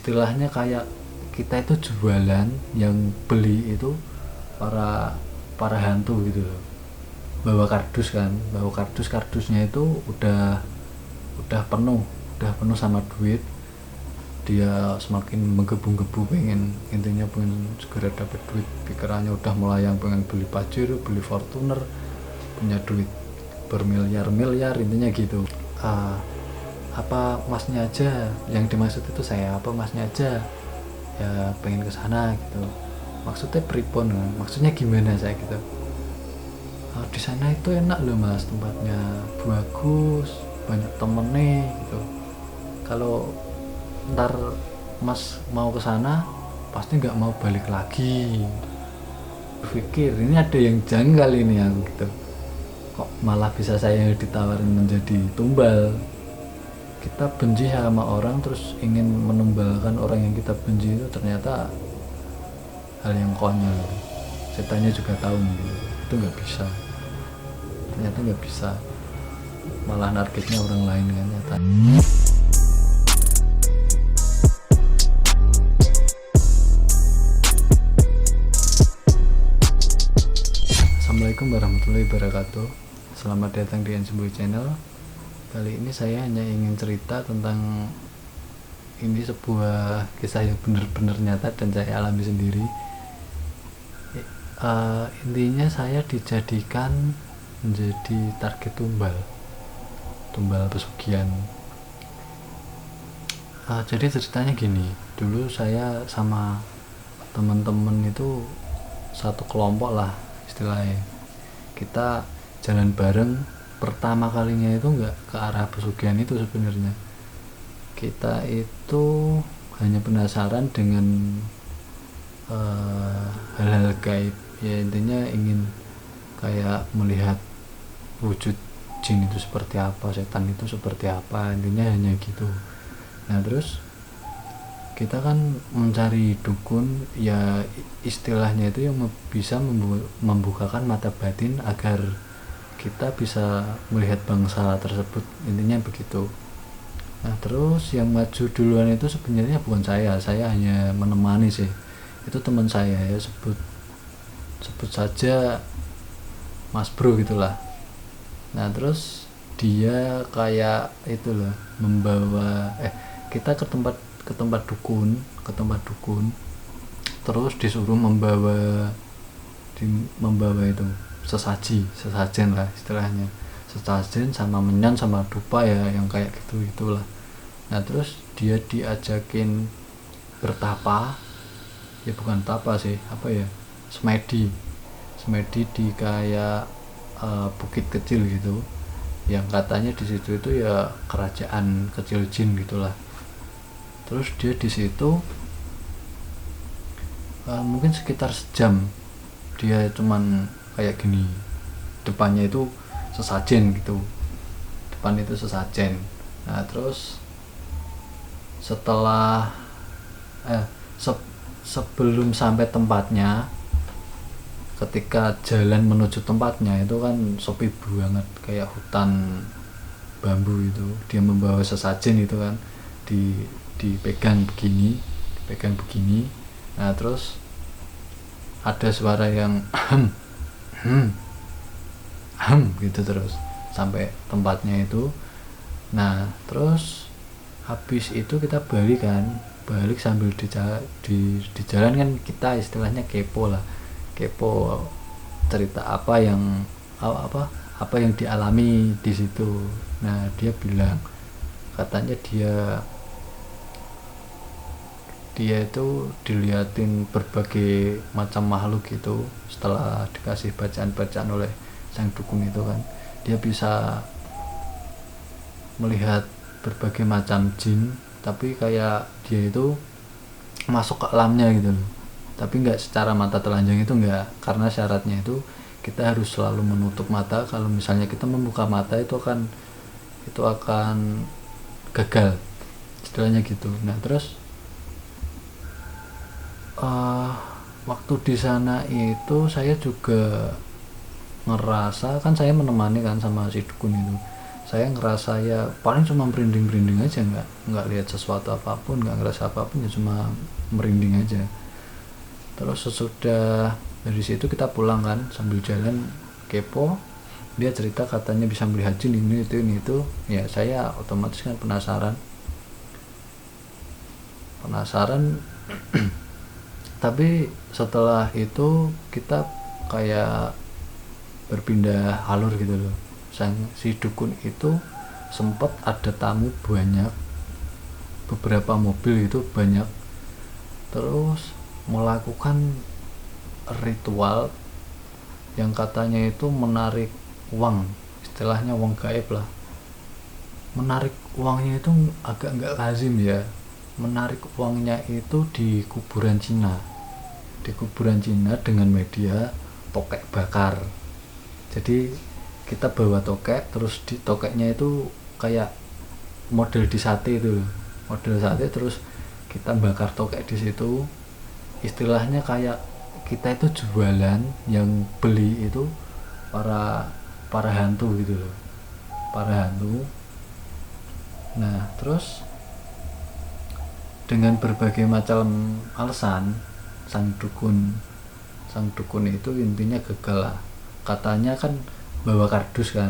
istilahnya kayak kita itu jualan, yang beli itu para para hantu gitu loh. Bawa kardus kan, bawa kardusnya itu udah penuh sama duit. Dia semakin menggebu-gebu pengen segera dapat duit. Pikirannya udah melayang, pengen beli Pajero, beli Fortuner, punya duit bermiliar-miliar, intinya gitu. Ah, apa masnya aja yang dimaksud itu, saya apa masnya aja ya pengen ke sana gitu. Maksudnya pripon, maksudnya gimana saya gitu. Di sana itu enak loh mas, tempatnya bagus, banyak temen nih gitu. Kalau ntar mas mau ke sana pasti nggak mau balik lagi. Berpikir ini ada yang janggal ini aku gitu. Kok malah bisa saya ditawarin menjadi tumbal. Kita benci sama orang terus ingin menumbalkan orang yang kita benci, itu ternyata hal yang konyol. Setannya juga tahu gitu. Itu nggak bisa, ternyata nggak bisa, malah targetnya orang lain kan nyata. Assalamualaikum warahmatullahi wabarakatuh. Selamat datang di Ensemble Channel. Kali ini saya hanya ingin cerita tentang ini, sebuah kisah yang benar-benar nyata dan saya alami sendiri. Intinya saya dijadikan menjadi target tumbal pesugihan. Jadi ceritanya gini, dulu saya sama teman-teman itu satu kelompok lah istilahnya. Kita jalan bareng, pertama kalinya itu nggak ke arah pesugihan itu sebenarnya. Kita itu hanya penasaran dengan hal-hal gaib ya, intinya ingin kayak melihat wujud jin itu seperti apa, setan itu seperti apa, intinya hanya gitu. Nah terus kita kan mencari dukun ya, istilahnya itu yang bisa membukakan mata batin agar kita bisa melihat bangsa tersebut, intinya begitu. Nah terus yang maju duluan itu sebenarnya bukan saya hanya menemani sih. Itu teman saya ya, sebut saja Mas Bro gitulah. Nah terus dia kayak itulah membawa kita ke tempat dukun, terus disuruh membawa itu sesajen lah istilahnya, sesajen sama menyan sama dupa ya, yang kayak gitulah. Nah terus dia diajakin bertapa, ya bukan tapa sih, apa ya, semedi di kayak bukit kecil gitu, yang katanya di situ itu ya kerajaan kecil jin gitulah. Terus dia di situ mungkin sekitar sejam, dia cuman kayak gini, depannya itu sesajen gitu, depan itu sesajen. Nah terus setelah sebelum sampai tempatnya, ketika jalan menuju tempatnya itu kan sepi banget, kayak hutan bambu itu. Dia membawa sesajen itu kan dipegang begini. Nah terus ada suara yang gitu terus sampai tempatnya itu. Nah terus habis itu kita balik sambil di jalan kan, kita istilahnya kepo cerita apa yang dialami di situ. Nah dia bilang katanya dia itu diliatin berbagai macam makhluk gitu. Setelah dikasih bacaan oleh sang dukun itu kan, dia bisa melihat berbagai macam jin, tapi kayak dia itu masuk ke alamnya gitu loh. Tapi nggak secara mata telanjang, itu nggak, karena syaratnya itu kita harus selalu menutup mata. Kalau misalnya kita membuka mata itu akan gagal istilahnya gitu. Nah terus waktu di sana itu saya juga ngerasa kan, saya menemani kan sama si dukun itu, saya ngerasa ya paling cuma merinding aja, nggak lihat sesuatu apapun, nggak ngerasa apapun, ya cuma merinding aja. Terus sesudah dari situ kita pulang kan, sambil jalan kepo, dia cerita katanya bisa melihat jin ini itu. Ya saya otomatis kan penasaran tapi setelah itu kita kayak berpindah alur gitu loh. Si dukun itu sempat ada tamu banyak, beberapa mobil itu banyak, terus melakukan ritual yang katanya itu menarik uang, istilahnya uang gaib lah. Menarik uangnya itu agak nggak lazim ya. Menarik uangnya itu di kuburan Cina dengan media tokek bakar. Jadi kita bawa tokek, terus di tokeknya itu kayak model di sate itu, terus kita bakar tokek di situ. Istilahnya kayak kita itu jualan, yang beli itu para hantu gitu loh, para hantu. Nah terus dengan berbagai macam alasan sang dukun itu intinya gagal lah. Katanya kan bawa kardusnya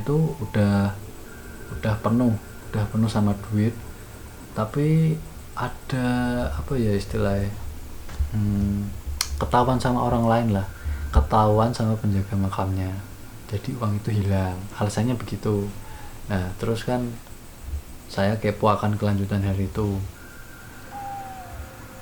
itu udah penuh sama duit, tapi ada apa ya istilahnya, ketahuan sama orang lain lah, ketahuan sama penjaga makamnya, jadi uang itu hilang, alasannya begitu. Nah terus kan saya kepo akan kelanjutan hari itu.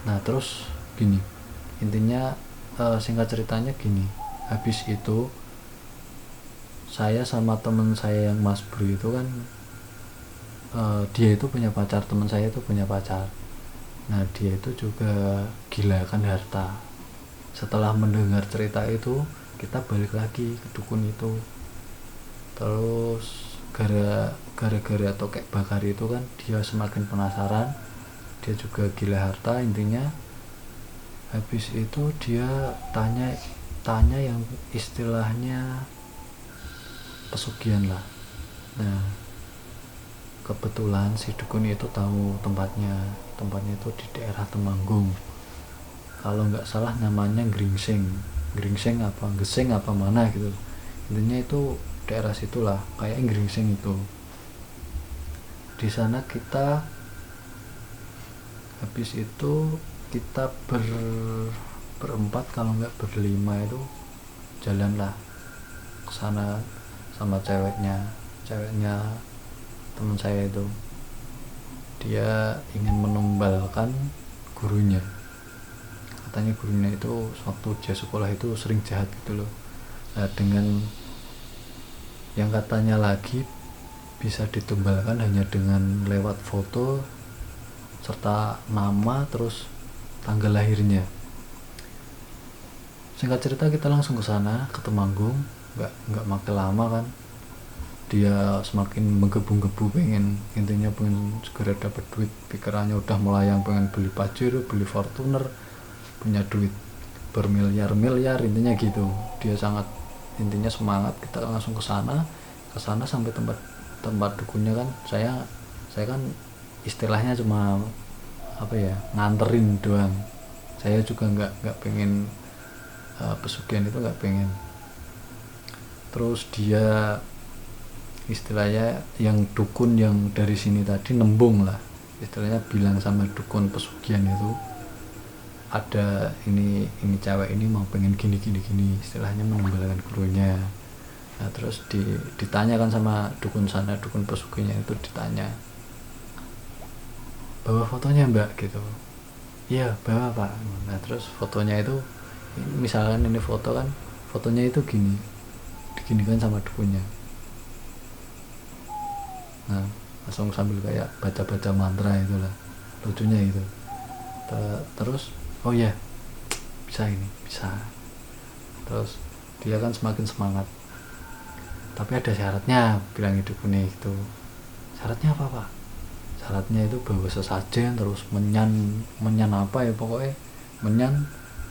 Nah terus gini, intinya singkat ceritanya gini, habis itu saya sama temen saya yang Mas Bro itu kan, dia itu punya pacar, teman saya itu punya pacar. Nah dia itu juga gila akan harta. Setelah mendengar cerita itu, kita balik lagi ke dukun itu. Terus gara-gara tokek bakar itu kan, dia semakin penasaran, dia juga gila harta intinya. Habis itu dia tanya yang istilahnya pesugihan lah. Nah kebetulan si dukun itu tahu tempatnya itu di daerah Temanggung, kalau nggak salah namanya Gringsing apa Geseng apa mana gitu, intinya itu daerah situlah, kayak Gringsing itu. Di sana kita habis itu kita berempat kalau nggak berlima itu jalan lah ke sana sama ceweknya teman saya itu. Dia ingin menumbalkan gurunya, katanya gurunya itu waktu dia sekolah itu sering jahat gitu loh. Nah dengan yang katanya lagi bisa ditumbalkan hanya dengan lewat foto serta nama terus tanggal lahirnya. Singkat cerita kita langsung ke sana, ke Temanggung. nggak makin lama kan, dia semakin menggebu-gebu pengen segera dapat duit. Pikirannya udah melayang, pengen beli Pajero, beli Fortuner, punya duit bermiliar-miliar intinya gitu. Dia sangat intinya semangat. Kita langsung ke sana sampai tempat dukunnya kan. Saya kan istilahnya cuma apa ya, nganterin doang. Saya juga nggak pengen pesugihan itu, nggak pengen. Terus dia istilahnya yang dukun yang dari sini tadi nembung lah, istilahnya bilang sama dukun pesugihan itu, ada ini cewek ini mau pengen gini, istilahnya menumbalkan gurunya. Nah terus ditanyakan sama dukun sana, dukun pesugihannya itu ditanya, bawa fotonya mbak gitu. Iya bawa pak. Nah terus fotonya itu misalkan ini foto kan, fotonya itu diginikan sama dukunnya. Nah langsung sambil kayak baca mantra itulah, lucunya itu. Terus oh ya bisa. Terus dia kan semakin semangat, tapi ada syaratnya, bilang dukunnya itu. Syaratnya apa pak? Syaratnya itu bawa sesajen, terus menyan apa ya, pokoknya menyan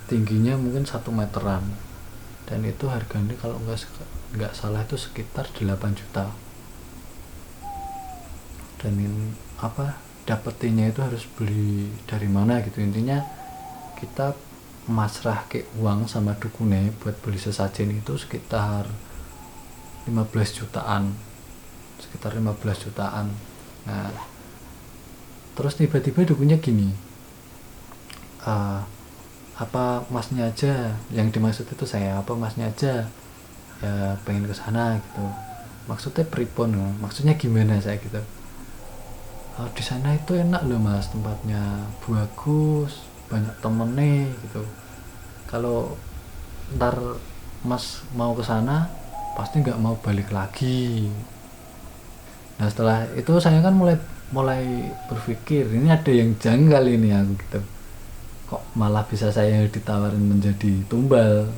tingginya mungkin 1 meteran, dan itu harganya kalau nggak salah itu sekitar 8 juta. Dan dapetinnya itu harus beli dari mana gitu. Intinya kita masrah ke uang sama dukunnya buat beli sesajen itu sekitar 15 jutaan. Nah terus tiba-tiba dukunnya gini, apa masnya aja yang dimaksud itu saya, apa masnya aja ya pengen ke sana gitu. Maksudnya pripon, maksudnya gimana saya gitu. Di sana itu enak loh mas, tempatnya bagus, banyak temennya gitu. Kalau ntar mas mau ke sana pasti nggak mau balik lagi. Nah setelah itu saya kan mulai berpikir ini ada yang janggal ini aku gitu. Kok malah bisa saya ditawarin menjadi tumbal.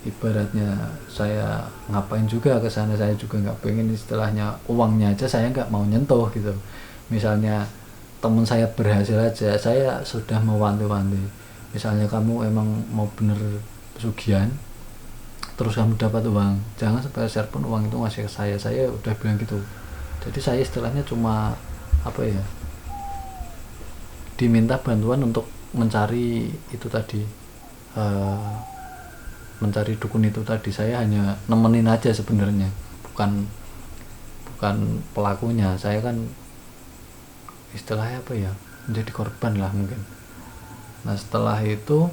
Ibaratnya saya ngapain juga ke sana, saya juga nggak pengen, istilahnya uangnya aja saya nggak mau nyentuh gitu. Misalnya teman saya berhasil aja saya sudah mewanti-wanti, misalnya kamu emang mau bener pesugihan terus kamu dapat uang, jangan sampai share pun uang itu ngasih ke saya udah bilang gitu. Jadi saya istilahnya cuma diminta bantuan untuk mencari itu tadi, mencari dukun itu tadi. Saya hanya nemenin aja sebenarnya, bukan pelakunya. Saya kan istilahnya menjadi korban lah mungkin. Nah setelah itu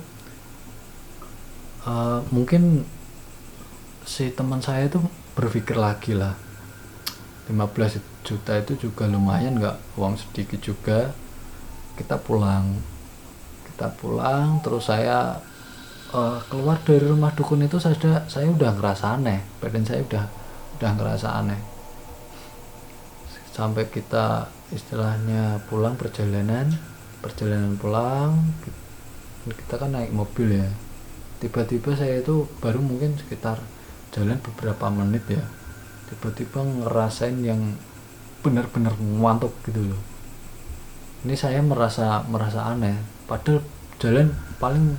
mungkin si teman saya itu berpikir lagi lah, 15 juta itu juga lumayan, nggak uang sedikit juga. Kita pulang terus saya keluar dari rumah dukun itu saya udah ngerasa aneh, badan saya udah ngerasa aneh. Sampai kita istilahnya pulang, perjalanan pulang, kita kan naik mobil ya. Tiba-tiba saya itu baru mungkin sekitar jalan beberapa menit ya, tiba-tiba ngerasain yang benar-benar ngantuk gitu loh. Ini saya merasa aneh, padahal jalan paling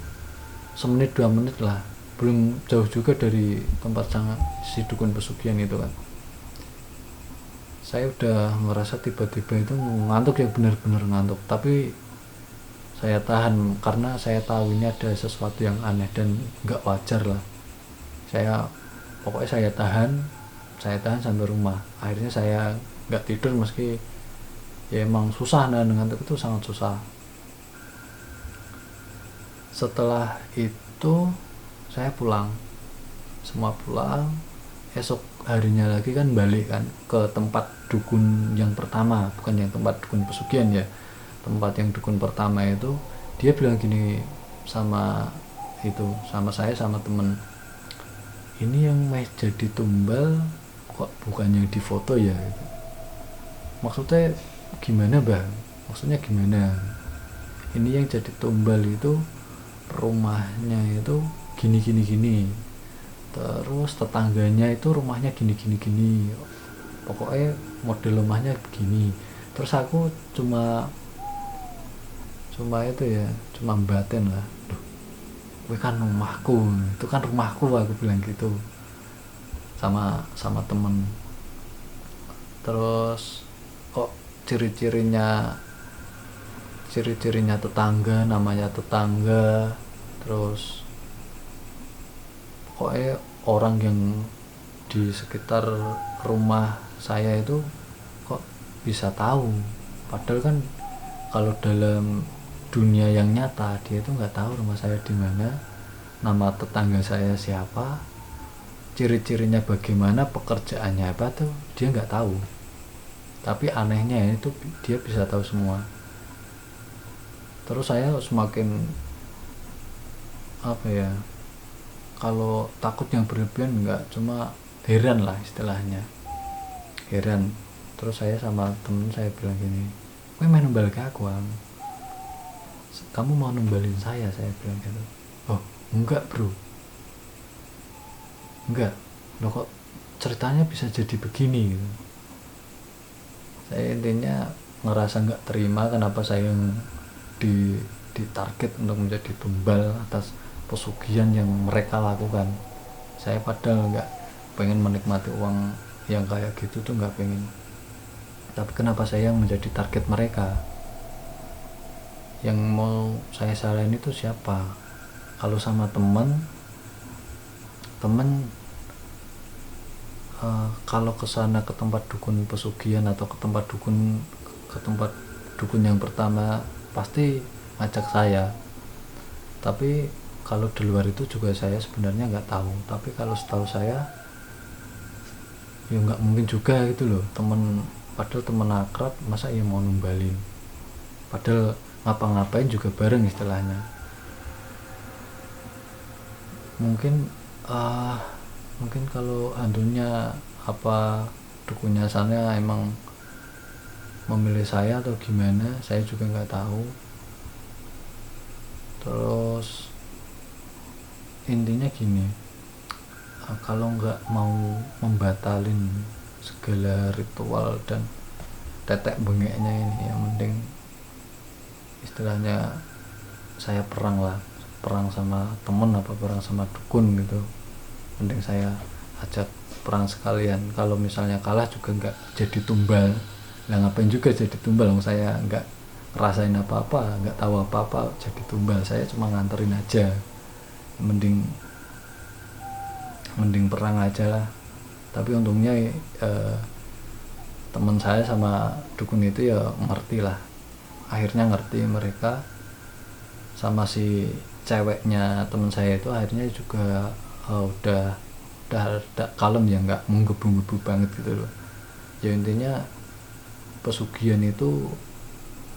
semenit 2 menit lah, belum jauh juga dari tempat si dukun pesugihan itu kan. Saya udah ngerasa tiba-tiba itu ngantuk ya, benar-benar ngantuk, tapi saya tahan karena saya tahu ini ada sesuatu yang aneh dan nggak wajar lah. Pokoknya saya tahan sampai rumah. Akhirnya saya nggak tidur, meski ya emang susah, ngantuk itu sangat susah. Setelah itu saya semua pulang. Esok harinya lagi kan balik kan ke tempat dukun yang pertama, bukan yang tempat dukun pesugihan ya. Tempat yang dukun pertama itu dia bilang gini sama saya sama temen, ini yang mau jadi tumbal kok bukan yang di foto ya. Maksudnya gimana bang? Maksudnya gimana? Ini yang jadi tumbal itu rumahnya itu gini, terus tetangganya itu rumahnya gini, pokoknya model rumahnya begini. Terus aku cuma batin lah, duh, kan rumahku, itu kan rumahku, aku bilang gitu sama temen. Terus kok ciri-cirinya tetangga, namanya tetangga, terus pokoknya orang yang di sekitar rumah saya itu kok bisa tahu, padahal kan kalau dalam dunia yang nyata dia itu nggak tahu rumah saya di mana, nama tetangga saya siapa, ciri-cirinya bagaimana, pekerjaannya apa tuh dia nggak tahu. Tapi anehnya itu dia bisa tahu semua. Terus saya semakin kalau takut yang berlebihan enggak, cuma heran lah istilahnya, heran. Terus saya sama temen saya bilang gini, kowe main numbal ke aku, kamu mau numbalin saya bilang gitu. Oh enggak bro, enggak loh, kok ceritanya bisa jadi begini gitu. Saya intinya ngerasa nggak terima kenapa saya yang ditarget untuk menjadi tumbal atas pesugihan yang mereka lakukan. Saya padahal pengen menikmati uang yang kayak gitu tuh, nggak pengen. Tapi kenapa saya yang menjadi target mereka? Yang mau saya salahin itu siapa? Kalau sama teman kalau kesana ke tempat dukun pesugihan atau ke tempat dukun yang pertama pasti ngajak saya. Tapi kalau di luar itu juga saya sebenarnya nggak tahu. Tapi kalau setahu saya ya nggak mungkin juga gitu loh, padahal temen akrab masa ya mau numbalin, padahal ngapa-ngapain juga bareng istilahnya. Mungkin mungkin kalau hantunya apa dukunnya sana emang memilih saya atau gimana, saya juga nggak tahu. Terus intinya gini, kalau nggak mau membatalin segala ritual dan tetek bengeknya ini, yang mending istilahnya saya perang sama temen apa perang sama dukun gitu, mending saya ajak perang sekalian. Kalau misalnya kalah juga nggak jadi tumbal, lah ngapain juga jadi tumbal, saya nggak ngerasain apa-apa, nggak tahu apa-apa, jadi tumbal. Saya cuma nganterin aja, mending perang aja lah. Tapi untungnya teman saya sama dukun itu ya ngerti lah, akhirnya ngerti mereka. Sama si ceweknya teman saya itu akhirnya juga udah kalem ya, nggak menggebu-gebu banget gitu loh. Ya intinya pesugihan itu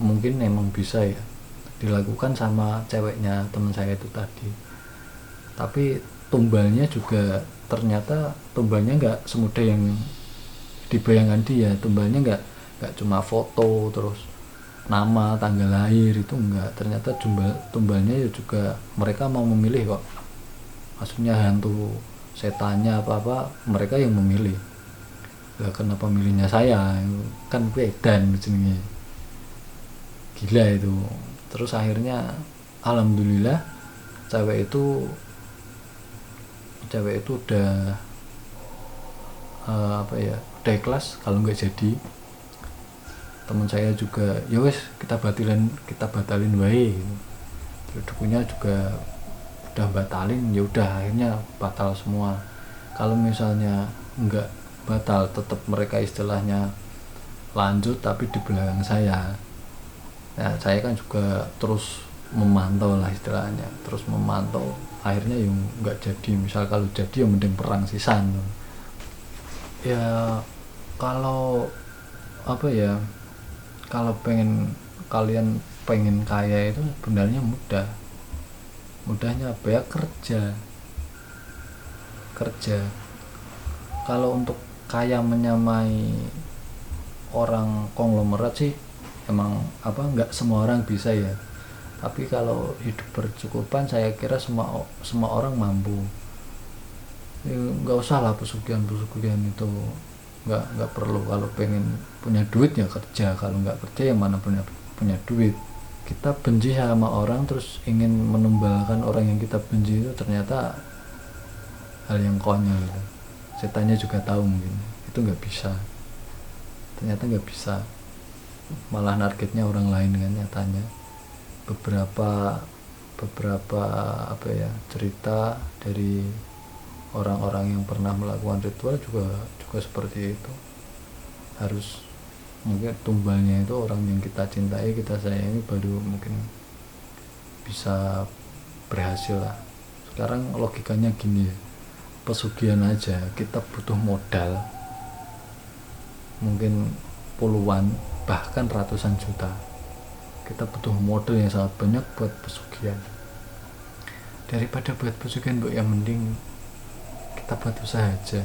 mungkin emang bisa ya dilakukan sama ceweknya teman saya itu tadi, tapi tumbalnya juga ternyata tumbalnya nggak semudah yang dibayangkan dia. Tumbalnya nggak cuma foto terus nama tanggal lahir, itu enggak. Ternyata tumbalnya ya juga mereka mau memilih kok, maksudnya hantu setannya apa mereka yang memilih. Lah kenapa milihnya saya, kan bedan jenenge, gila itu. Terus akhirnya alhamdulillah cewek itu udah udah ikhlas kalau nggak jadi. Teman saya juga ya wes kita batalin wae gitu. Terus dukunnya juga udah batalin, ya udah akhirnya batal semua. Kalau misalnya nggak batal, tetap mereka istilahnya lanjut tapi di belakang saya. Nah saya kan juga terus memantau lah istilahnya, terus memantau. Akhirnya yang nggak jadi. Misal kalau jadi ya mending perang sisan ya. Kalau kalau kalian pengen kaya itu sebenarnya mudahnya apa ya, kerja. Kalau untuk kaya menyamai orang konglomerat sih emang nggak semua orang bisa ya. Tapi kalau hidup bercukupan saya kira semua orang mampu. Nggak usah lah pesugihan itu, nggak perlu. Kalau pengen punya duit ya kerja, kalau nggak kerja yang mana punya duit. Kita benci sama orang terus ingin menumbalkan orang yang kita benci, itu ternyata hal yang konyol gitu. Setannya juga tahu mungkin itu nggak bisa, ternyata nggak bisa, malah targetnya orang lain kan nyatanya. Beberapa cerita dari orang-orang yang pernah melakukan ritual juga seperti itu. Harus mungkin tumbalnya itu orang yang kita cintai, kita sayangi, baru mungkin bisa berhasil lah. Sekarang logikanya gini ya, pesugihan aja kita butuh modal mungkin puluhan bahkan ratusan juta. Kita butuh modal yang sangat banyak buat pesugihan. Daripada buat pesugihan yang mending kita buat usaha aja,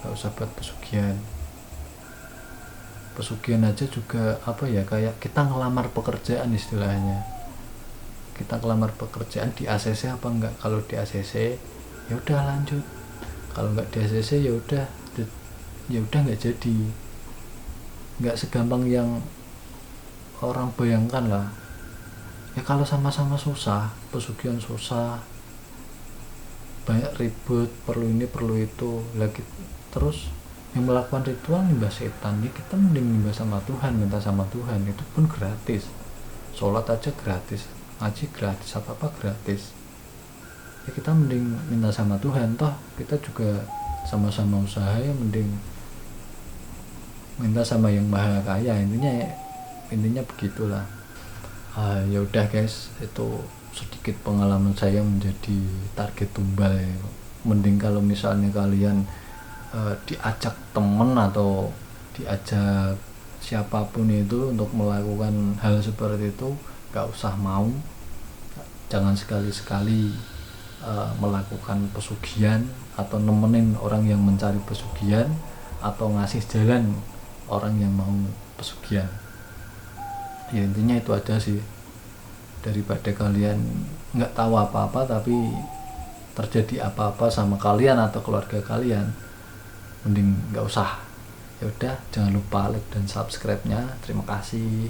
nggak usah buat pesugihan aja juga kayak kita ngelamar pekerjaan istilahnya. Kita ngelamar pekerjaan di ACC apa enggak. Kalau di ACC ya udah lanjut, kalau enggak di ACC ya udah enggak jadi. Enggak segampang yang orang bayangkan lah ya. Kalau sama-sama susah, pesugihan susah, banyak ribut, perlu ini perlu itu lagi. Terus yang melakukan ritual nyembah setan, ya kita mending nyembah sama Tuhan, minta sama Tuhan, itu pun gratis. Sholat aja gratis, ngaji gratis, apa gratis. Ya kita mending minta sama Tuhan, toh kita juga sama-sama usaha, ya mending minta sama yang maha kaya. Intinya begitulah. Ya udah guys, itu sedikit pengalaman saya menjadi target tumbal ya. Mending kalau misalnya kalian diajak temen atau diajak siapapun itu untuk melakukan hal seperti itu, gak usah mau. Jangan sekali-sekali melakukan pesugihan atau nemenin orang yang mencari pesugihan atau ngasih jalan orang yang mau pesugihan. Ya intinya itu aja sih, daripada kalian nggak tahu apa-apa tapi terjadi apa-apa sama kalian atau keluarga kalian, mending nggak usah. Ya udah, jangan lupa like dan subscribe-nya. Terima kasih.